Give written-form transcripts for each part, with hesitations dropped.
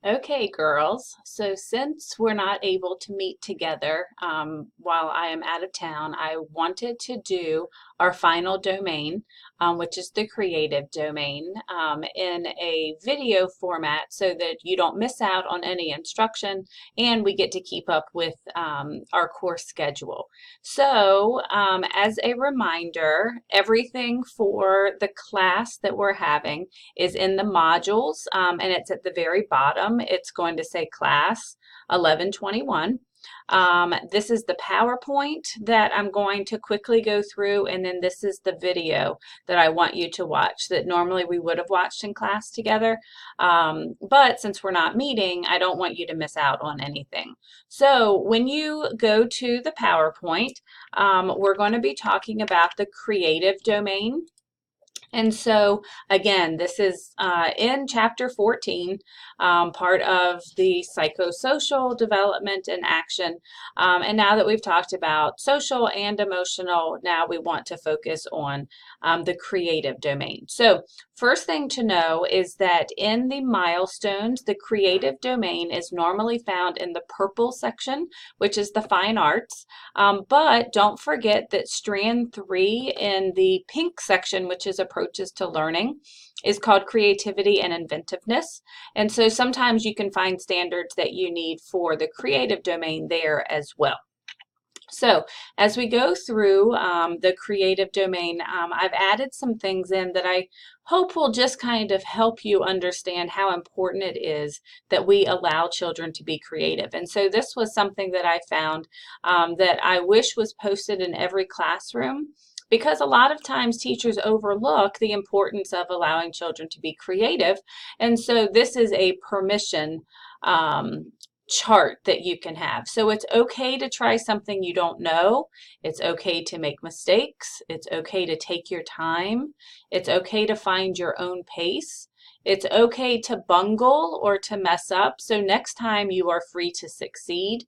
Okay, girls. So since we're not able to meet together while I am out of town, I wanted to do our final domain, which is the creative domain, in a video format so that you don't miss out on any instruction and we get to keep up with our course schedule. So, as a reminder, everything for the class that we're having is in the modules, and it's at the very bottom. It's going to say class 1121. This is the PowerPoint that I'm going to quickly go through, and then this is the video that I want you to watch that normally we would have watched in class together. But since we're not meeting, I don't want you to miss out on anything. So when you go to the PowerPoint, we're going to be talking about the creative domain. And so, again, this is in chapter 14, part of the psychosocial development and action. And now that we've talked about social and emotional, now we want to focus on the creative domain. So, first thing to know is that in the milestones, the creative domain is normally found in the purple section, which is the fine arts. But don't forget that strand 3 in the pink section, which is approaches to learning, is called creativity and inventiveness. And so sometimes you can find standards that you need for the creative domain there as well. So as we go through the creative domain, I've added some things in that I hope will just kind of help you understand how important it is that we allow children to be creative. And so this was something that I found that I wish was posted in every classroom, because a lot of times teachers overlook the importance of allowing children to be creative. And so this is a permission chart that you can have. So it's okay to try something you don't know. It's okay to make mistakes. It's okay to take your time. It's okay to find your own pace. It's okay to bungle or to mess up. So next time you are free to succeed.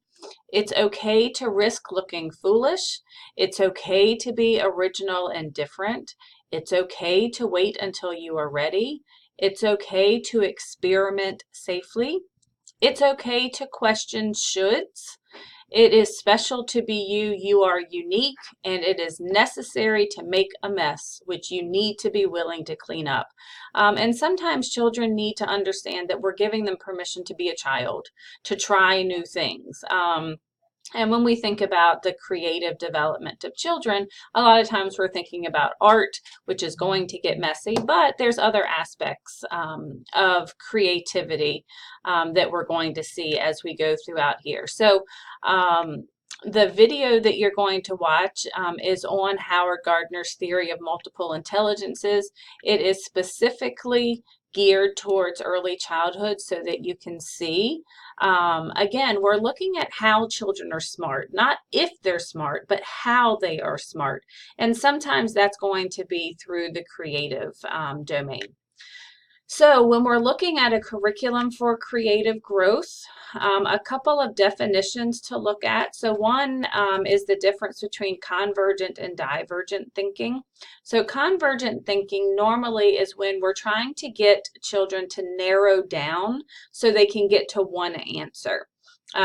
It's okay to risk looking foolish. It's okay to be original and different. It's okay to wait until you are ready. It's okay to experiment safely. It's okay to question shoulds. It is special to be you. You are unique, and it is necessary to make a mess, which you need to be willing to clean up. And sometimes children need to understand that we're giving them permission to be a child, to try new things. And when we think about the creative development of children, a lot of times we're thinking about art, which is going to get messy, but there's other aspects of creativity that we're going to see as we go throughout here. So the video that you're going to watch is on Howard Gardner's theory of multiple intelligences. It is specifically geared towards early childhood so that you can see. Again, we're looking at how children are smart, not if they're smart, but how they are smart. And sometimes that's going to be through the creative domain. So when we're looking at a curriculum for creative growth, a couple of definitions to look at. So one is the difference between convergent and divergent thinking. So convergent thinking normally is when we're trying to get children to narrow down so they can get to one answer.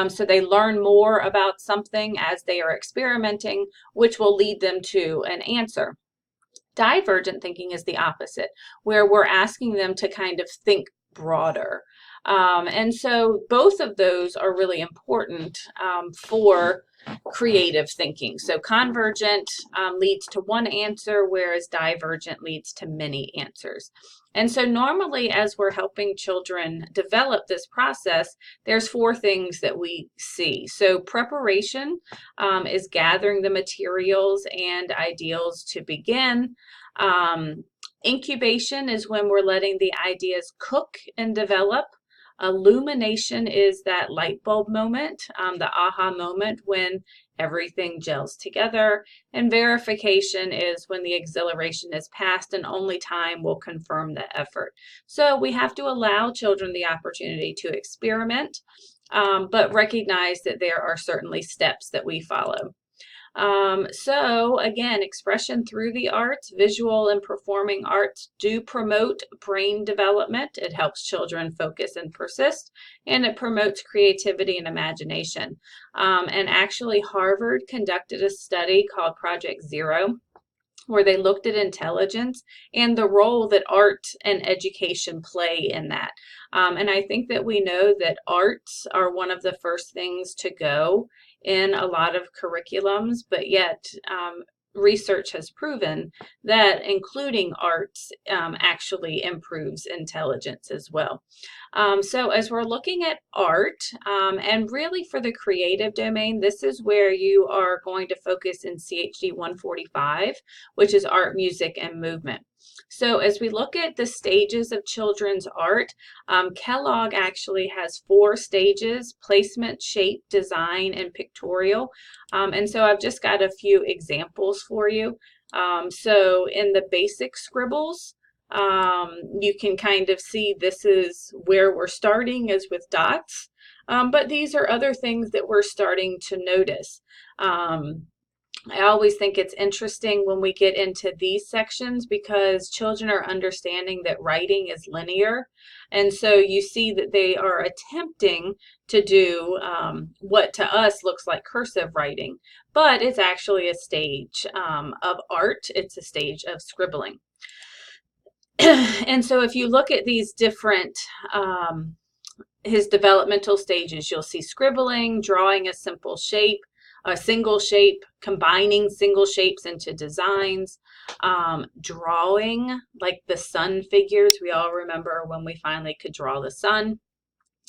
So they learn more about something as they are experimenting, which will lead them to an answer. Divergent thinking is the opposite, where we're asking them to kind of think broader. And so both of those are really important for creative thinking. So convergent leads to one answer, whereas divergent leads to many answers. And so normally as we're helping children develop this process, there's four things that we see. So preparation is gathering the materials and ideals to begin. Incubation is when we're letting the ideas cook and develop. Illumination is that light bulb moment, the aha moment when everything gels together. And verification is when the exhilaration is past and only time will confirm the effort. So we have to allow children the opportunity to experiment, but recognize that there are certainly steps that we follow. So again, expression through the arts, visual and performing arts do promote brain development. It helps children focus and persist, and it promotes creativity and imagination. And actually, Harvard conducted a study called Project Zero, where they looked at intelligence and the role that art and education play in that. And I think that we know that arts are one of the first things to go in a lot of curriculums, but yet research has proven that including arts actually improves intelligence as well. So as we're looking at art, and really for the creative domain, this is where you are going to focus in CHD 145, which is art, music, and movement. So as we look at the stages of children's art, Kellogg actually has 4 stages: placement, shape, design, and pictorial. And so I've just got a few examples for you. So in the basic scribbles, you can kind of see this is where we're starting, is with dots. But these are other things that we're starting to notice. I always think it's interesting when we get into these sections because children are understanding that writing is linear. And so you see that they are attempting to do what to us looks like cursive writing, but it's actually a stage of art. It's a stage of scribbling. And so if you look at these different his developmental stages, you'll see scribbling, drawing a simple shape, a single shape, combining single shapes into designs, drawing like the sun figures. We all remember when we finally could draw the sun,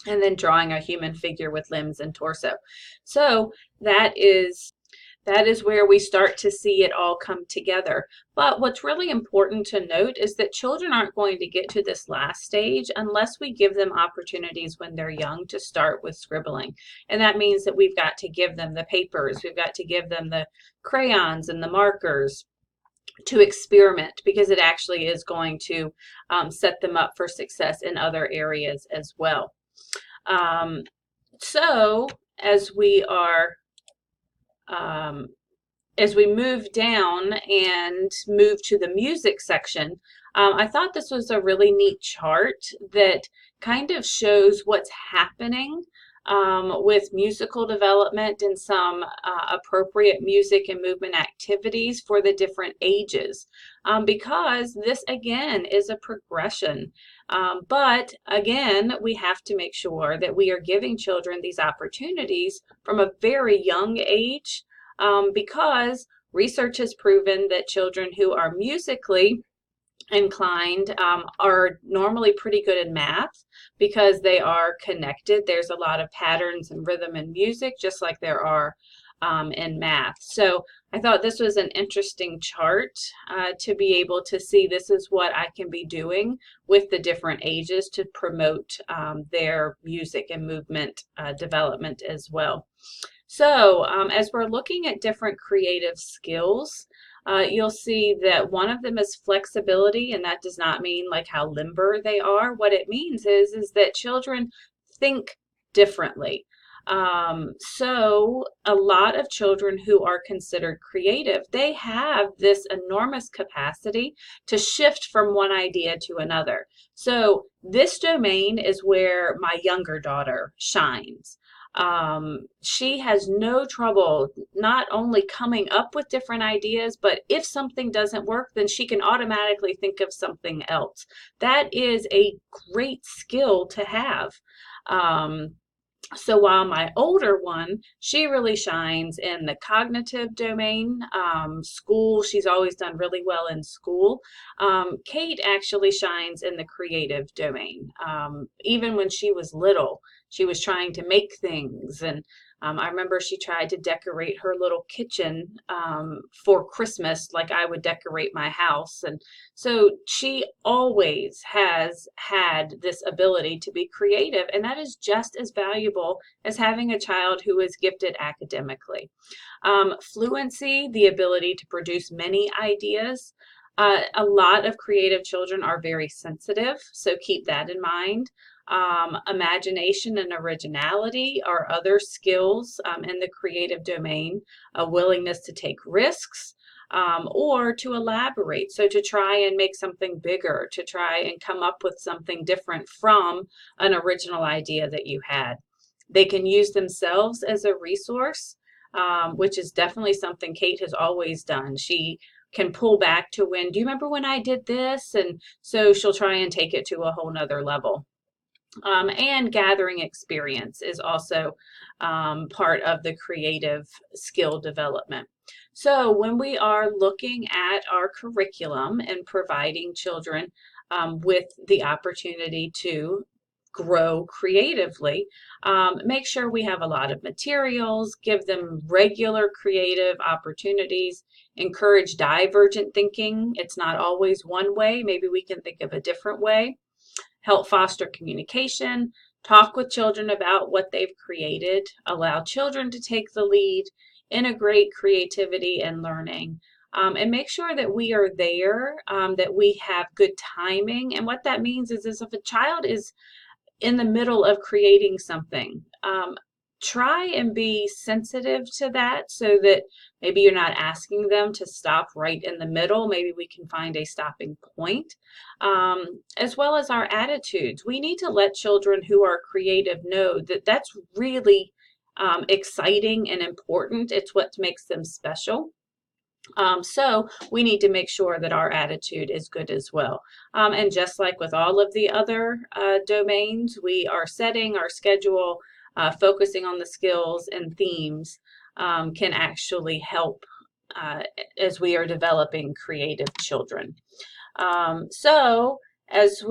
and then drawing a human figure with limbs and torso. So that is where we start to see it all come together. But what's really important to note is that children aren't going to get to this last stage unless we give them opportunities when they're young to start with scribbling. And that means that we've got to give them the papers, we've got to give them the crayons and the markers to experiment, because it actually is going to set them up for success in other areas as well. So as we are as we move down and move to the music section, I thought this was a really neat chart that kind of shows what's happening with musical development and some appropriate music and movement activities for the different ages, because this again is a progression. But again, we have to make sure that we are giving children these opportunities from a very young age, because research has proven that children who are musically inclined are normally pretty good in math because they are connected. There's a lot of patterns and rhythm in music, just like there are in math. So I thought this was an interesting chart to be able to see this is what I can be doing with the different ages to promote their music and movement development as well. So as we're looking at different creative skills, you'll see that one of them is flexibility, and that does not mean like how limber they are. What it means is that children think differently. So a lot of children who are considered creative, they have this enormous capacity to shift from one idea to another. So this domain is where my younger daughter shines. She has no trouble not only coming up with different ideas, but if something doesn't work, then she can automatically think of something else. That is a great skill to have. So while my older one, she really shines in the cognitive domain. School, she's always done really well in school. Kate actually shines in the creative domain. Even when she was little, she was trying to make things, and I remember she tried to decorate her little kitchen for Christmas like I would decorate my house. And so she always has had this ability to be creative, and that is just as valuable as having a child who is gifted academically. Fluency, the ability to produce many ideas. A lot of creative children are very sensitive, so keep that in mind. Imagination and originality are other skills in the creative domain, a willingness to take risks, or to elaborate. So to try and make something bigger, to try and come up with something different from an original idea that you had. They can use themselves as a resource, which is definitely something Kate has always done. She can pull back to when, do you remember when I did this? And so she'll try and take it to a whole nother level. And gathering experience is also part of the creative skill development. So when we are looking at our curriculum and providing children with the opportunity to grow creatively, make sure we have a lot of materials, give them regular creative opportunities, encourage divergent thinking. It's not always one way. Maybe we can think of a different way. Help foster communication, talk with children about what they've created, allow children to take the lead, integrate creativity and learning, and make sure that we are there, that we have good timing. And what that means is if a child is in the middle of creating something, try and be sensitive to that so that maybe you're not asking them to stop right in the middle. Maybe we can find a stopping point, as well as our attitudes. We need to let children who are creative know that that's really exciting and important. It's what makes them special. So we need to make sure that our attitude is good as well. And just like with all of the other domains, we are setting our schedule, focusing on the skills and themes can actually help as we are developing creative children. So as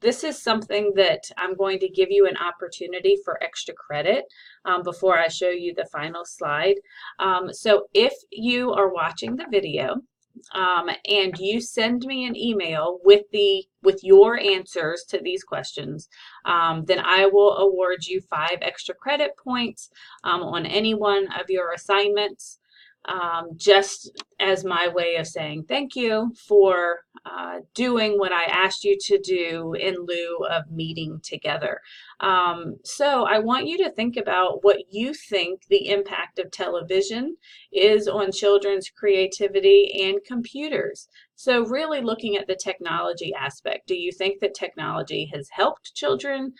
this is something that I'm going to give you an opportunity for extra credit before I show you the final slide. So if you are watching the video and you send me an email with your answers to these questions, then I will award you 5 extra credit points on any one of your assignments. Just as my way of saying thank you for doing what I asked you to do in lieu of meeting together. So I want you to think about what you think the impact of television is on children's creativity and computers. So really looking at the technology aspect. Do you think that technology has helped children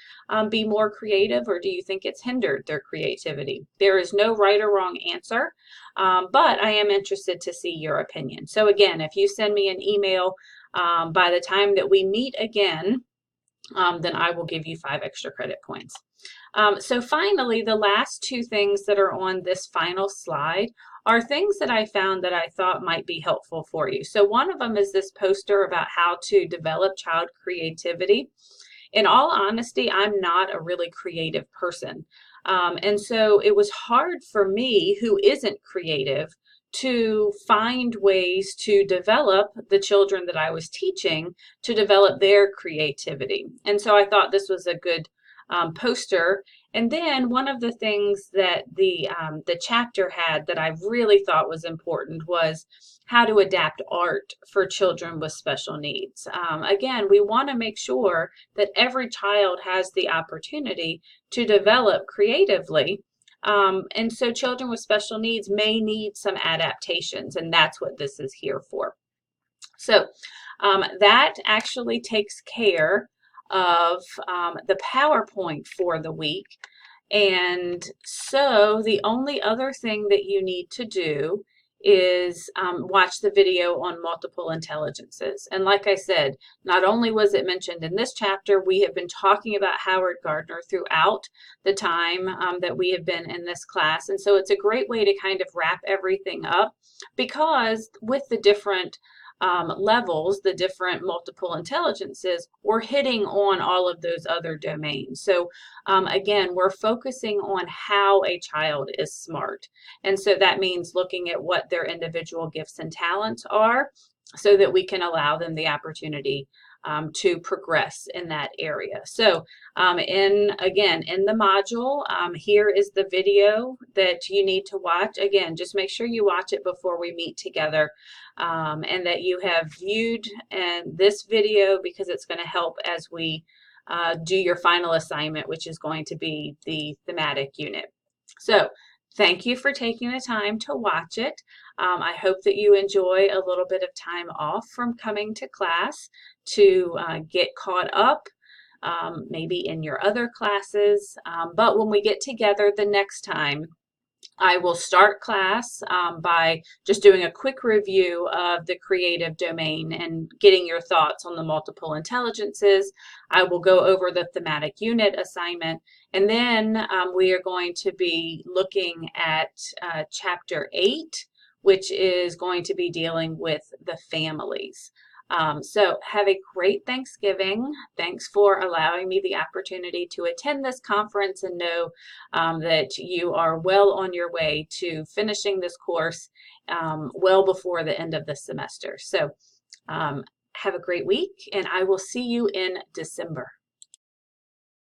be more creative, or do you think it's hindered their creativity? There is no right or wrong answer. But I am interested to see your opinion. So again, if you send me an email by the time that we meet again, then I will give you 5 extra credit points. So finally, the last 2 things that are on this final slide are things that I found that I thought might be helpful for you. So one of them is this poster about how to develop child creativity. In all honesty, I'm not a really creative person. And so it was hard for me, who isn't creative, to find ways to develop the children that I was teaching to develop their creativity. And so I thought this was a good poster. And then one of the things that the chapter had that I really thought was important was how to adapt art for children with special needs. Again, we want to make sure that every child has the opportunity to develop creatively. And so children with special needs may need some adaptations, and that's what this is here for. So that actually takes care of the PowerPoint for the week. And so the only other thing that you need to do is watch the video on multiple intelligences. And like I said, not only was it mentioned in this chapter, we have been talking about Howard Gardner throughout the time that we have been in this class. And so it's a great way to kind of wrap everything up, because with the different levels, the different multiple intelligences, we're hitting on all of those other domains. So again, we're focusing on how a child is smart. And so that means looking at what their individual gifts and talents are so that we can allow them the opportunity to progress in that area. So in the module, here is the video that you need to watch. Again, just make sure you watch it before we meet together, and that you have viewed this video, because it's going to help as we do your final assignment, which is going to be the thematic unit. So thank you for taking the time to watch it. I hope that you enjoy a little bit of time off from coming to class to get caught up, maybe in your other classes. But when we get together the next time, I will start class by just doing a quick review of the creative domain and getting your thoughts on the multiple intelligences. I will go over the thematic unit assignment, and then we are going to be looking at Chapter 8, which is going to be dealing with the families. So have a great Thanksgiving. Thanks for allowing me the opportunity to attend this conference, and know that you are well on your way to finishing this course well before the end of the semester. So have a great week, and I will see you in December.